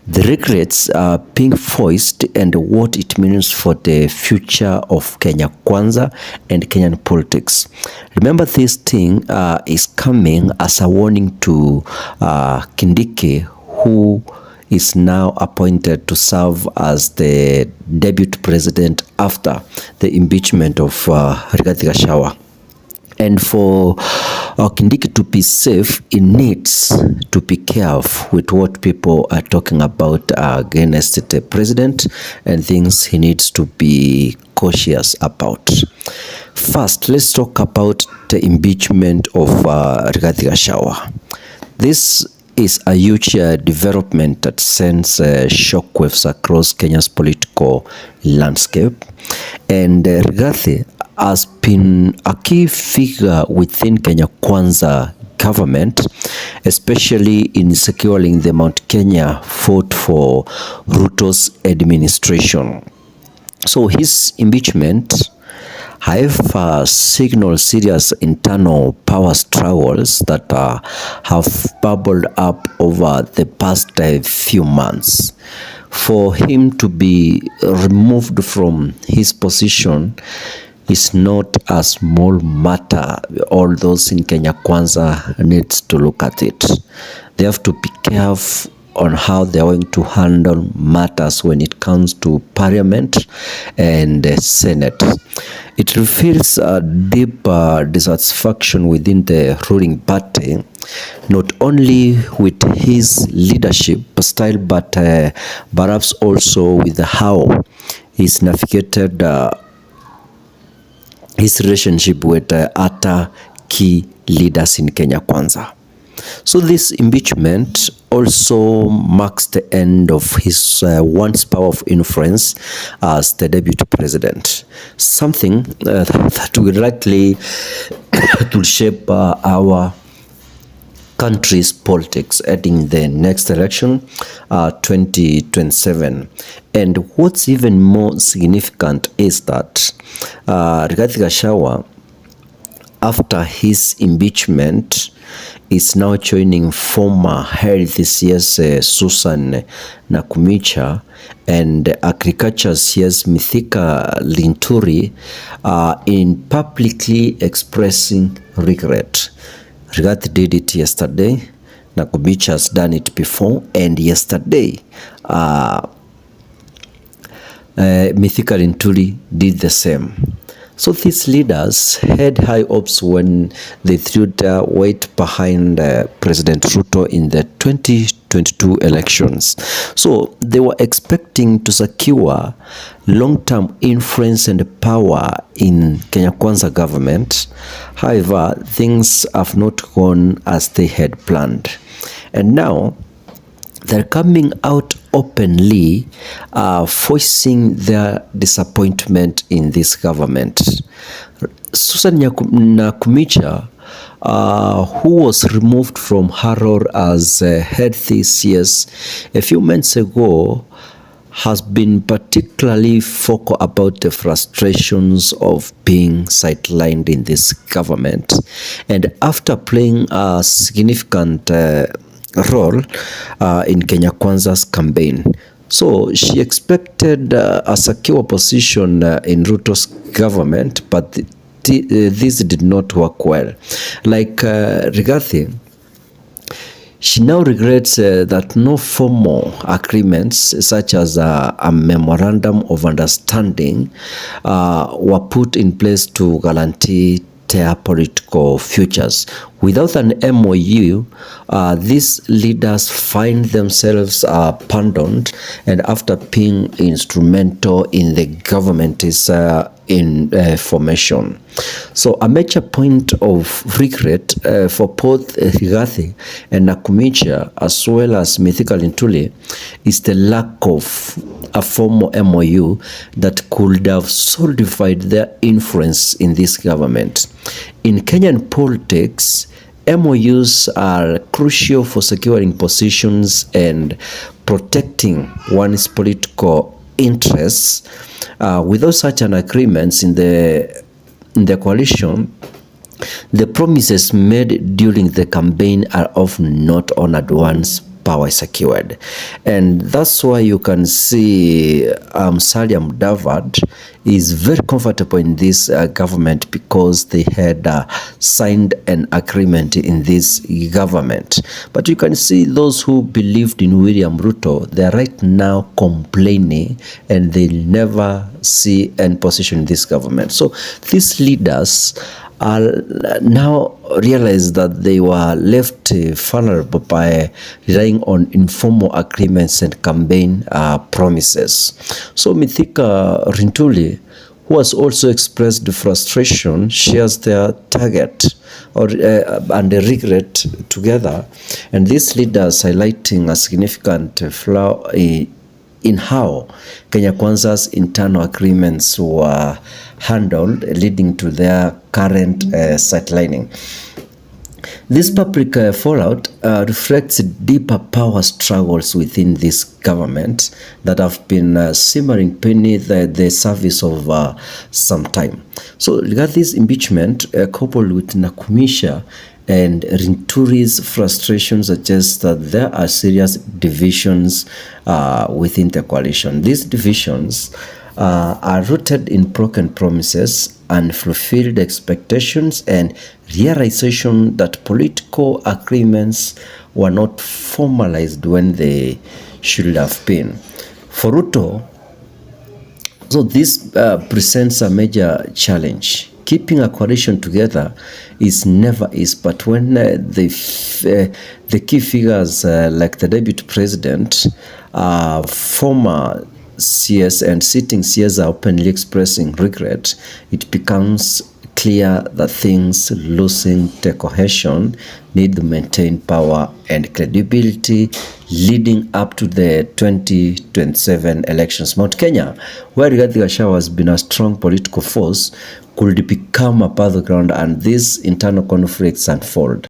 The regrets are being voiced and what it means for the future of Kenya Kwanzaa and Kenyan politics. Remember, this thing is coming as a warning to Kindiki, who is now appointed to serve as the deputy president after the impeachment of Rigathi Gachagua. And for Kindiki to be safe, he needs to be careful with what people are talking about against the president and things he needs to be cautious about. First, let's talk about the impeachment of Rigathi Gachagua. This is a huge development that sends shockwaves across Kenya's political landscape. And Rigathi has been a key figure within Kenya Kwanzaa government, especially in securing the Mount Kenya vote for Ruto's administration. So his impeachment, however, signals serious internal power struggles that have bubbled up over the past few months. For him to be removed from his position is not a small matter. All those in Kenya Kwanzaa needs to look at it. They have to be careful on how they are going to handle matters when it comes to parliament and senate. It reveals a deep dissatisfaction within the ruling party, not only with his leadership style, but perhaps also with how he's navigated his relationship with other key leaders in Kenya Kwanzaa. So this impeachment also marks the end of his once power of influence as the deputy president, something that will likely to shape our country's politics heading the next election, 2027. And what's even more significant is that Rigathi Gachagua, after his impeachment, is now joining former health CS Susan Nakumicha and agriculture CS Mithika Linturi in publicly expressing regret. Rigathi did it yesterday, Nakumicha has done it before, and yesterday Mithika Linturi did the same. So these leaders had high hopes when they threw their weight behind President Ruto in the 2022 elections. So they were expecting to secure long-term influence and power in Kenya Kwanzaa government. However, things have not gone as they had planned. And now they're coming out openly, voicing their disappointment in this government. Susan Nakumicha, who was removed from her role as head CS a few months ago, has been particularly vocal about the frustrations of being sidelined in this government. And after playing a significant role in Kenya Kwanzaa's campaign, so she expected a secure position in Ruto's government, but this did not work well. Like Rigathi, she now regrets that no formal agreements such as a memorandum of understanding were put in place to guarantee their political futures. Without an MOU, these leaders find themselves abandoned, and after being instrumental in the government's formation. So a major point of regret for both Rigathi and Nakumicha, as well as Mithika Linturi, is the lack of a formal MOU that could have solidified their influence in this government. In Kenyan politics, MOUs are crucial for securing positions and protecting one's political interests. Without such an agreement in the coalition, the promises made during the campaign are often not honored once power is secured. And that's why you can see Musalia Mudavadi is very comfortable in this government, because they had signed an agreement in this government. But you can see those who believed in William Ruto, they are right now complaining, and they'll never see any position in this government. So these leaders now realize that they were left vulnerable by relying on informal agreements and campaign promises. So Mithika Rintuli, who has also expressed frustration, shares their target and the regret together. And these leaders highlighting a significant flaw in how Kenya Kwanza's internal agreements were handled, leading to their current sidelining. This public fallout reflects deeper power struggles within this government that have been simmering beneath the surface of some time. So regarding this impeachment, coupled with nakumicha and linturis frustration, suggests that there are serious divisions within the coalition. These divisions are rooted in broken promises, unfulfilled expectations, and realization that political agreements were not formalized when they should have been. For Ruto, so this presents a major challenge. Keeping a coalition together is never easy, but when the key figures like the deputy president, former CS and sitting CS are openly expressing regret, it becomes clear that things losing the cohesion need to maintain power and credibility leading up to the 2027 elections. Mount Kenya, where Rigathi Gachagua has been a strong political force, could become a battleground, and these internal conflicts unfold.